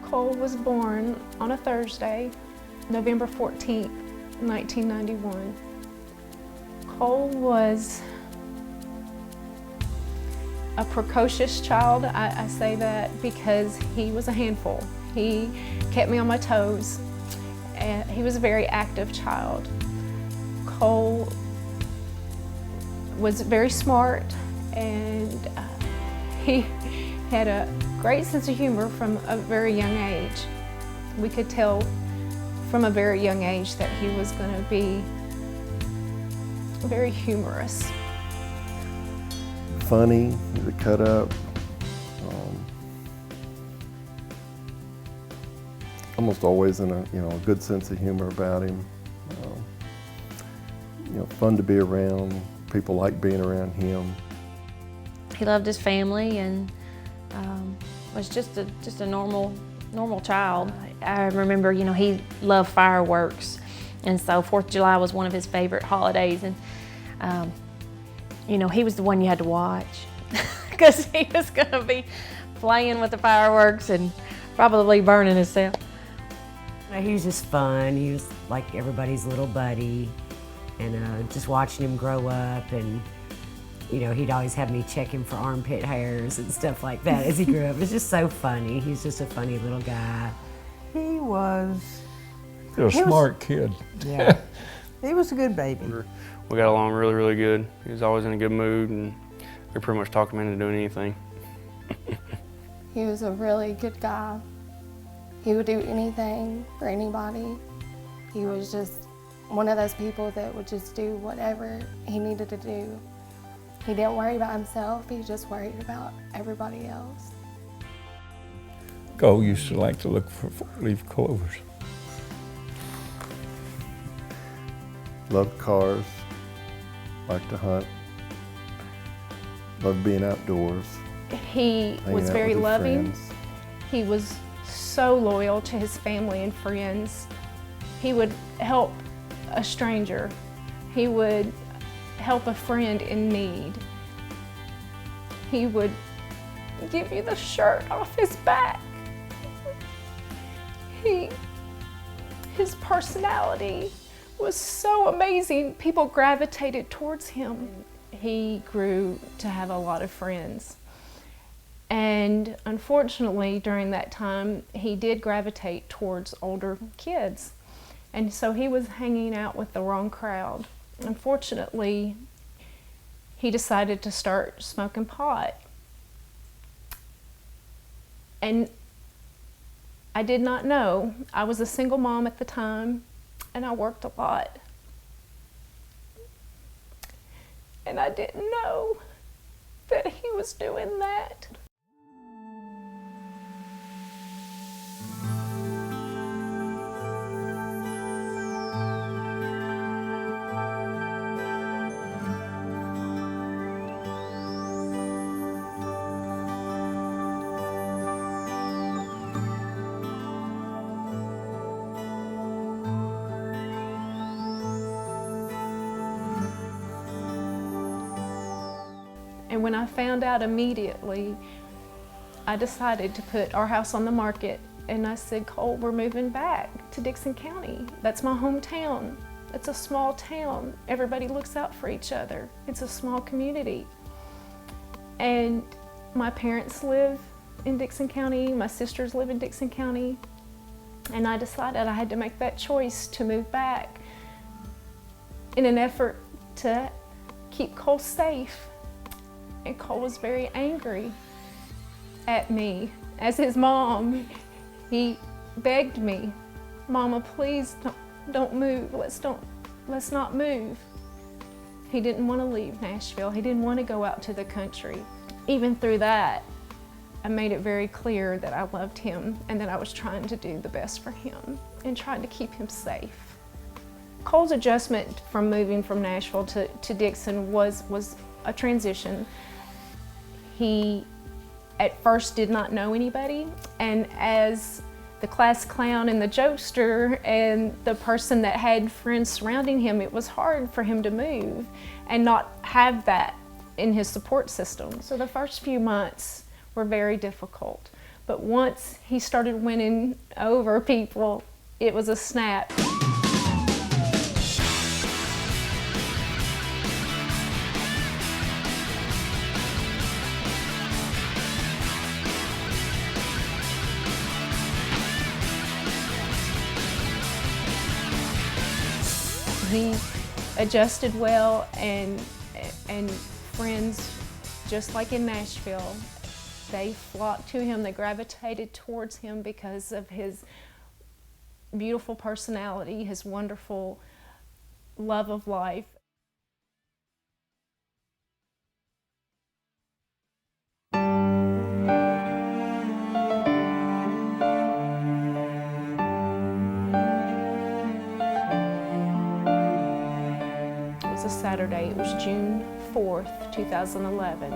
Cole was born on a Thursday, November 14th, 1991. Cole was a precocious child. I say that because he was a handful. He kept me on my toes, and he was a very active child. Cole was very smart, and he had a great sense of humor from a very young age. We could tell from a very young age that he was going to be very humorous. Funny, he's a cut up. Almost always in a good sense of humor about him. Fun to be around. People like being around him. He loved his family and was just a normal child. I remember, he loved fireworks, and so 4th of July was one of his favorite holidays, and he was the one you had to watch because he was going to be playing with the fireworks and probably burning himself. He was just fun. He was like everybody's little buddy, and just watching him grow up, and he'd always have me check him for armpit hairs and stuff like that as he grew up. It was just so funny. He's just a funny little guy. He was a smart kid. Yeah, he was a good baby. We got along really, really good. He was always in a good mood, and we pretty much talked him into doing anything. He was a really good guy. He would do anything for anybody. He was just one of those people that would just do whatever he needed to do. He didn't worry about himself, he just worried about everybody else. Cole used to like to look for four-leaf clovers. Loved cars, liked to hunt, loved being outdoors. He was very hanging out with his loving. friends. He was so loyal to his family and friends. He would help a stranger. He would help a friend in need. He would give you the shirt off his back. His personality was so amazing. People gravitated towards him. He grew to have a lot of friends. And unfortunately, during that time, he did gravitate towards older kids. And so he was hanging out with the wrong crowd. Unfortunately, he decided to start smoking pot. And I did not know. I was a single mom at the time, and I worked a lot. And I didn't know that he was doing that. And when I found out immediately, I decided to put our house on the market. And I said, Cole, we're moving back to Dickson County. That's my hometown. It's a small town. Everybody looks out for each other. It's a small community. And my parents live in Dickson County. My sisters live in Dickson County. And I decided I had to make that choice to move back in an effort to keep Cole safe. And Cole was very angry at me. As his mom, he begged me, Mama, please don't move. Let's not move. He didn't want to leave Nashville. He didn't want to go out to the country. Even through that, I made it very clear that I loved him and that I was trying to do the best for him and trying to keep him safe. Cole's adjustment from moving from Nashville to Dickson was a transition. He at first did not know anybody, and as the class clown and the jokester and the person that had friends surrounding him, it was hard for him to move and not have that in his support system. So the first few months were very difficult. But once he started winning over people, it was a snap. He adjusted well, and friends, just like in Nashville, they flocked to him, they gravitated towards him because of his beautiful personality, his wonderful love of life. It was a Saturday, it was June 4th, 2011.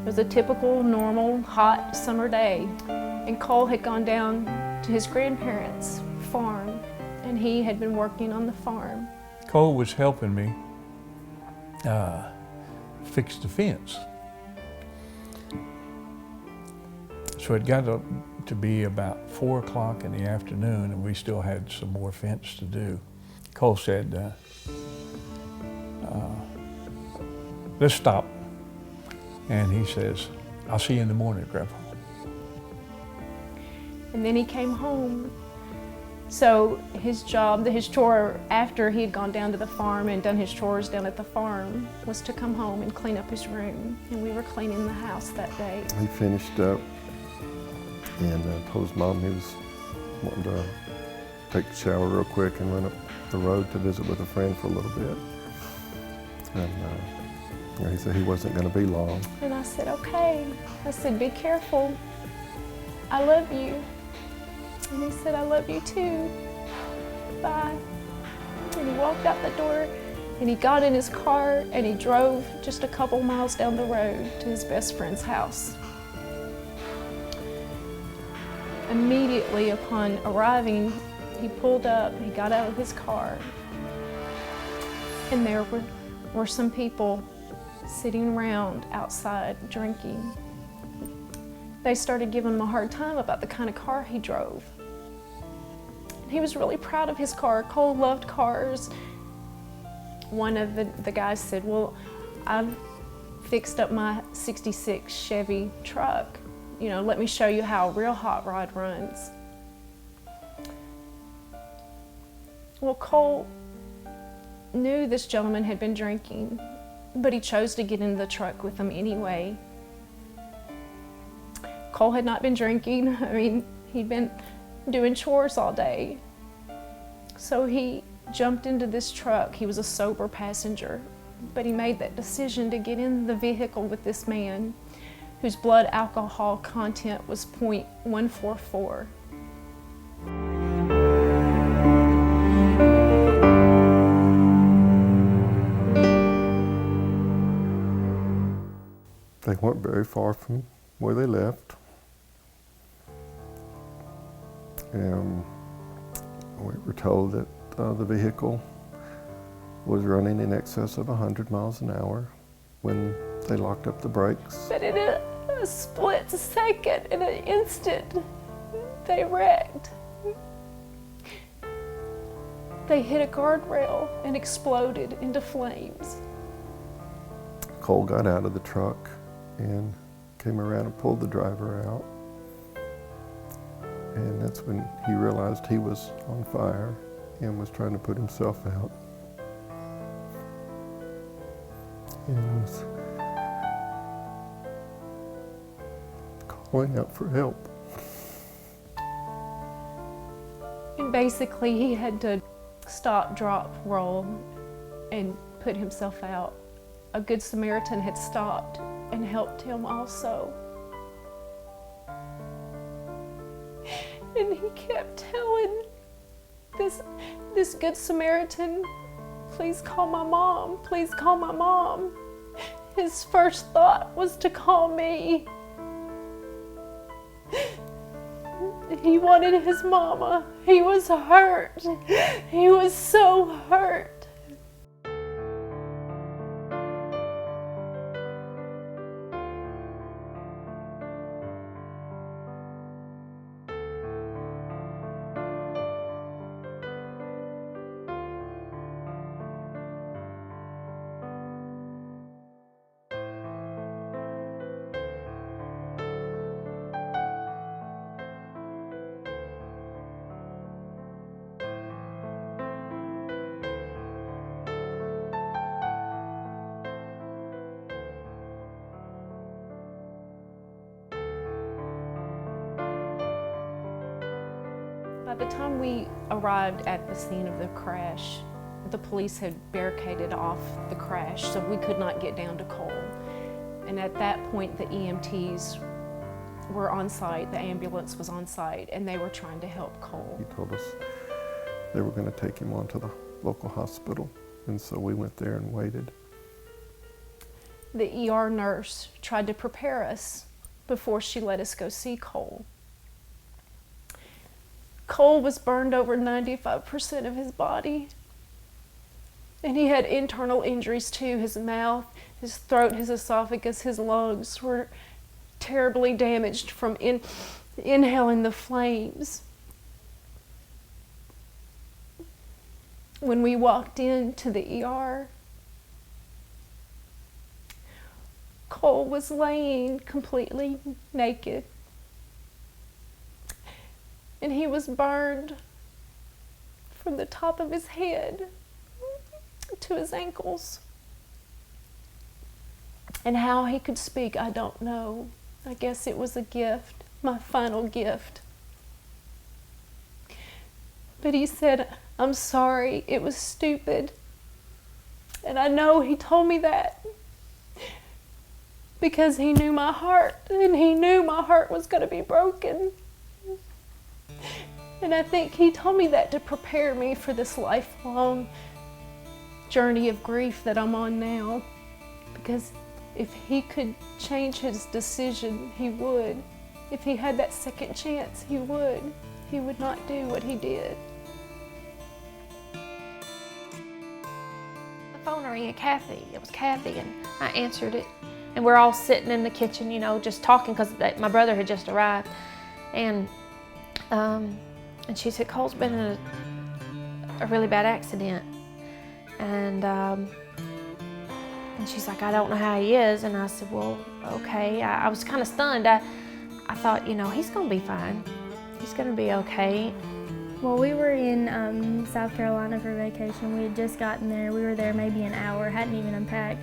It was a typical, normal, hot summer day, and Cole had gone down to his grandparents' farm, and he had been working on the farm. Cole was helping me fix the fence. So it got to be about 4 o'clock in the afternoon, and we still had some more fence to do. Cole said, let's stop. And he says, I'll see you in the morning, Grandpa. And then he came home. So his job, his chore, after he had gone down to the farm and done his chores down at the farm, was to come home and clean up his room. And we were cleaning the house that day. He finished up and told his mom he was wanting to take a shower real quick and run up the road to visit with a friend for a little bit. And he said he wasn't going to be long. And I said, okay. I said, be careful. I love you. And he said, I love you too. Bye. And he walked out the door, and he got in his car, and he drove just a couple miles down the road to his best friend's house. Immediately upon arriving, he pulled up, he got out of his car, and there were some people sitting around outside drinking. They started giving him a hard time about the kind of car he drove. He was really proud of his car. Cole loved cars. One of the guys said, well, I've fixed up my '66 Chevy truck. You know, let me show you how a real hot rod runs. Well, Cole knew this gentleman had been drinking, but he chose to get into the truck with him anyway. Cole had not been drinking. I mean, he'd been doing chores all day. So he jumped into this truck. He was a sober passenger, but he made that decision to get in the vehicle with this man whose blood alcohol content was .144. They weren't very far from where they left. And we were told that the vehicle was running in excess of 100 miles an hour when they locked up the brakes. But in a split second, in an instant, they wrecked. They hit a guardrail and exploded into flames. Cole got out of the truck and came around and pulled the driver out. And that's when he realized he was on fire and was trying to put himself out. And was calling out for help. And basically he had to stop, drop, roll, and put himself out. A Good Samaritan had stopped and helped him also. And he kept telling this Good Samaritan, please call my mom, please call my mom. His first thought was to call me. He wanted his mama. He was hurt. He was so hurt. By the time we arrived at the scene of the crash, the police had barricaded off the crash, so we could not get down to Cole. And at that point, the EMTs were on site, the ambulance was on site, and they were trying to help Cole. He told us they were going to take him on to the local hospital, and so we went there and waited. The ER nurse tried to prepare us before she let us go see Cole. Cole was burned over 95% of his body. And he had internal injuries too. His mouth, his throat, his esophagus, his lungs were terribly damaged from inhaling the flames. When we walked into the ER, Cole was laying completely naked. And he was burned from the top of his head to his ankles. And how he could speak, I don't know. I guess it was a gift, my final gift. But he said, "I'm sorry, it was stupid." And I know he told me that because he knew my heart, and he knew my heart was going to be broken. And I think he told me that to prepare me for this lifelong journey of grief that I'm on now. Because if he could change his decision, he would. If he had that second chance, he would. He would not do what he did. The phone rang at Kathy. It was Kathy, and I answered it. And we're all sitting in the kitchen, you know, just talking because my brother had just arrived. And she said, "Cole's been in a really bad accident." And she's like, "I don't know how he is." And I said, "Well, okay." I was kind of stunned. I thought, you know, he's gonna be fine. He's gonna be okay. Well, we were in South Carolina for vacation. We had just gotten there. We were there maybe an hour, hadn't even unpacked.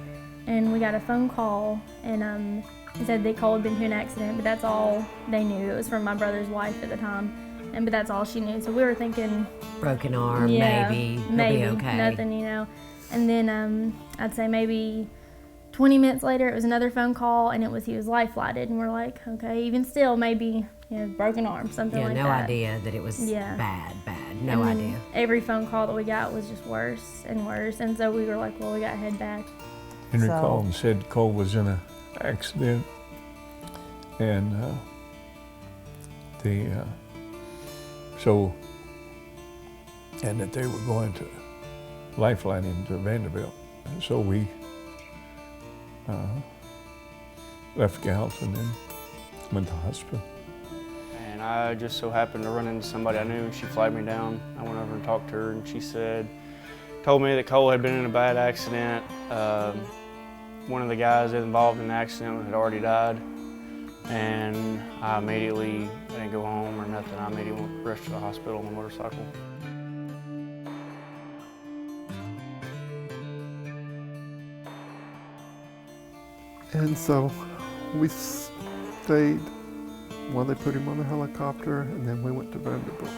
And we got a phone call, and he said that Cole had been to an accident, but that's all they knew. It was from my brother's wife at the time, but that's all she knew. So we were thinking, Broken arm, yeah, maybe. He'll maybe, be okay. nothing, you know. And then I'd say maybe 20 minutes later, it was another phone call, and he was life flighted, and we're like, okay, even still, maybe, you know, broken arm, something like that. No idea that it was bad. No And idea. Every phone call that we got was just worse and worse, and so we were like, well, we got to head back. Henry So- called and said Cole was in an accident, and and that they were going to lifeline him to Vanderbilt. And so we left Gallatin and went to the hospital. And I just so happened to run into somebody I knew, and she flagged me down. I went over and talked to her, and she told me that Cole had been in a bad accident. One of the guys involved in the accident had already died. And I didn't go home or nothing. I immediately rushed to the hospital on the motorcycle. And so we stayed while they put him on the helicopter, and then we went to Vanderbilt.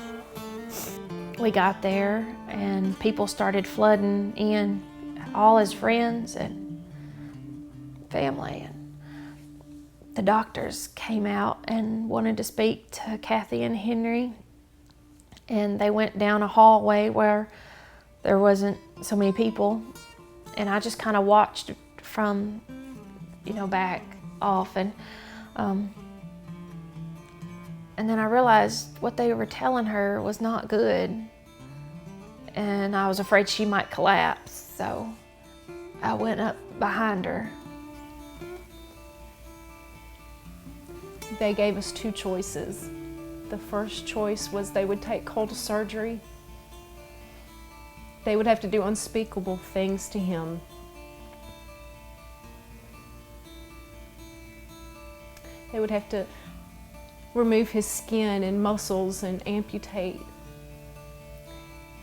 We got there, and people started flooding in, all his friends and family. And the doctors came out and wanted to speak to Kathy and Henry. And they went down a hallway where there wasn't so many people. And I just kind of watched from, back off. And then I realized what they were telling her was not good. And I was afraid she might collapse. So I went up behind her. They gave us two choices. The first choice was they would take Cole to surgery. They would have to do unspeakable things to him. They would have to remove his skin and muscles and amputate.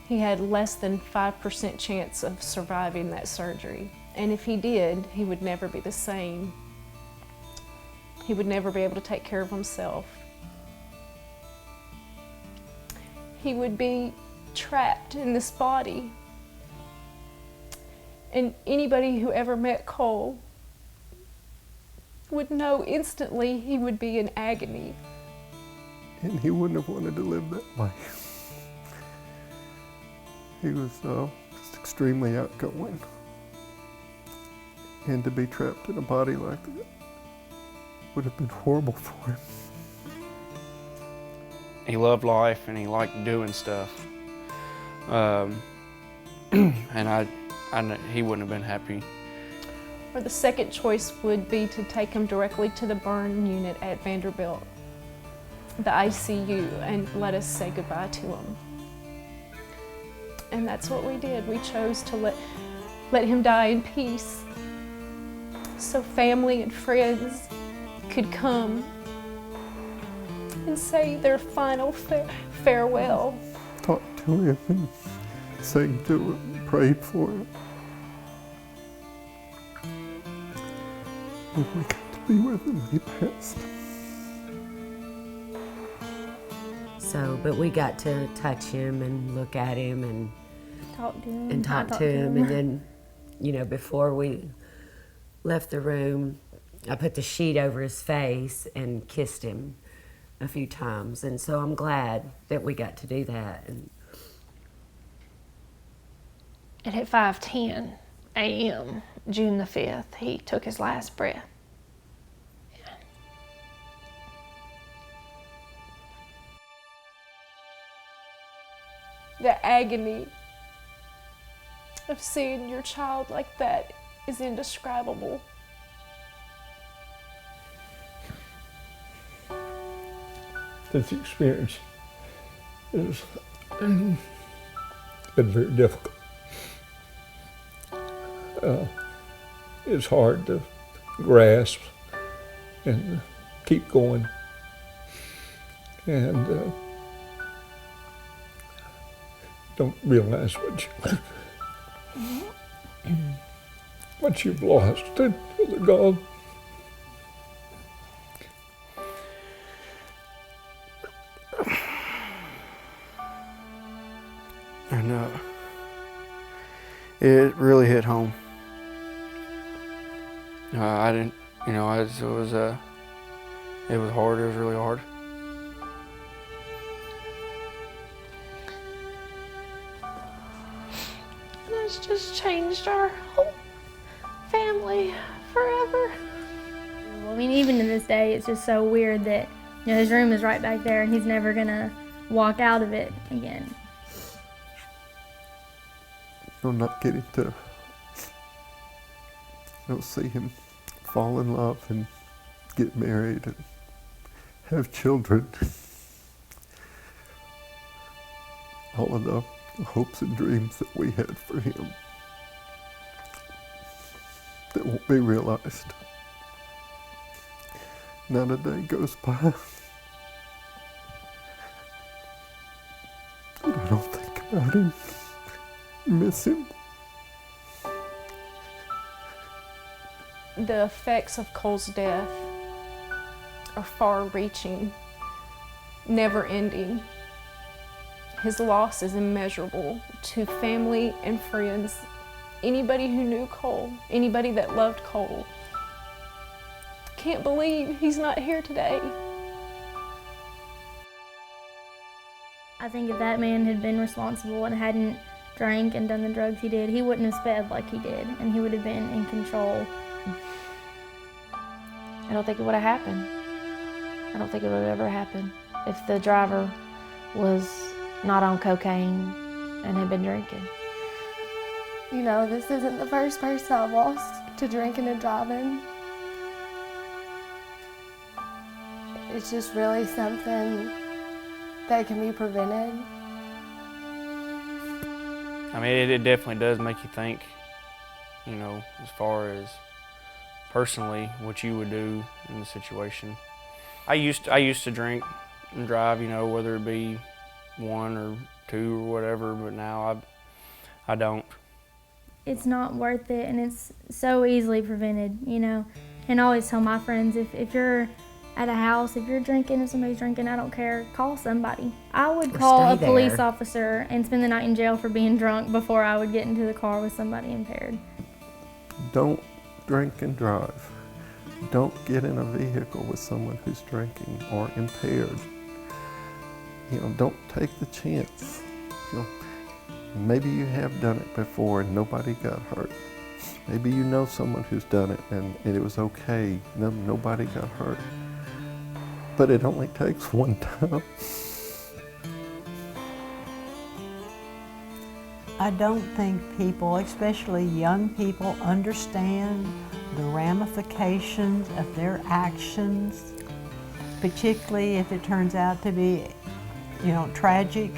He had less than 5% chance of surviving that surgery. And if he did, he would never be the same. He would never be able to take care of himself. he would be trapped in this body. And anybody who ever met Cole would know instantly he would be in agony. And he wouldn't have wanted to live that way. He was just extremely outgoing. And to be trapped in a body like that would have been horrible for him. He loved life and he liked doing stuff. And he wouldn't have been happy. Or the second choice would be to take him directly to the burn unit at Vanderbilt, the ICU, and let us say goodbye to him. And that's what we did. We chose to let him die in peace, so family and friends could come and say their final farewell. Talked to him and sang to him, prayed for him. And we got to be with him when he passed. So, but we got to touch him and look at him and Talk to him. and talk to him. And then, you know, before we left the room, I put the sheet over his face and kissed him a few times. And so I'm glad that we got to do that. And And at 5:10 a.m., June the 5th, he took his last breath. The agony of seeing your child like that is indescribable. This experience has been very difficult. It's hard to grasp and keep going. And don't realize what you've lost until they're gone. And it really hit home. I didn't, you know, it was hard. It was really hard. That's just changed our whole family forever. I mean, even to this day, it's just so weird that, you know, his room is right back there and he's never gonna walk out of it again. I'm not getting to see him fall in love and get married and have children. All of the hopes and dreams that we had for him that won't be realized. Not a day goes by that I don't think about him, miss him. The effects of Cole's death are far-reaching, never-ending. His loss is immeasurable to family and friends, anybody who knew Cole, anybody that loved Cole. Can't believe he's not here today. I think if that man had been responsible and hadn't drank and done the drugs he did, he wouldn't have sped like he did, and he would have been in control. I don't think it would have happened. I don't think it would have ever happened if the driver was not on cocaine and had been drinking. You know, this isn't the first person I've lost to drinking and driving. It's just really something that can be prevented. I mean, it definitely does make you think, you know, as far as personally what you would do in the situation. I used to drink and drive, you know, whether it be 1 or 2 or whatever, but now I don't. It's not worth it, and it's so easily prevented, you know. And I always tell my friends, if you're at a house, if you're drinking, if somebody's drinking, I don't care, call somebody. I would Or call a stay police there. officer and spend the night in jail for being drunk before I would get into the car with somebody impaired. Don't drink and drive. Don't get in a vehicle with someone who's drinking or impaired. You know, don't take the chance. You know, maybe you have done it before and nobody got hurt. Maybe you know someone who's done it and it was okay. Nobody got hurt. But it only takes one time. I don't think people, especially young people, understand the ramifications of their actions, particularly if it turns out to be, you know, tragic,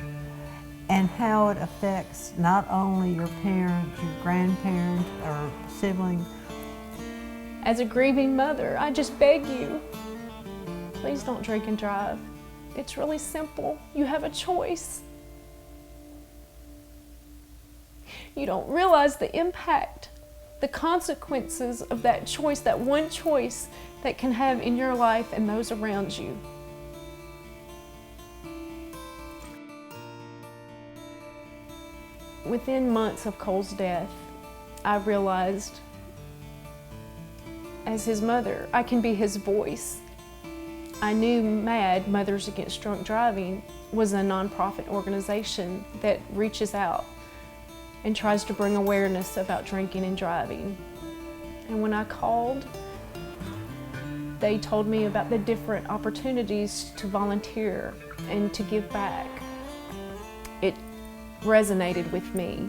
and how it affects not only your parents, your grandparents, or siblings. As a grieving mother, I just beg you, please don't drink and drive. It's really simple. You have a choice. You don't realize the impact, the consequences of that choice, that one choice that can have in your life and those around you. Within months of Cole's death, I realized as his mother, I can be his voice. I knew MAD, Mothers Against Drunk Driving, was a nonprofit organization that reaches out and tries to bring awareness about drinking and driving. And when I called, they told me about the different opportunities to volunteer and to give back. It resonated with me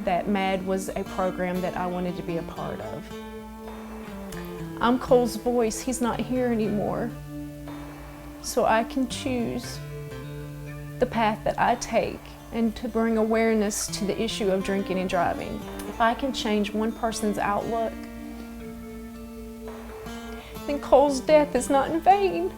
that MAD was a program that I wanted to be a part of. I'm Cole's voice. He's not here anymore. So I can choose the path that I take and to bring awareness to the issue of drinking and driving. If I can change one person's outlook, then Cole's death is not in vain.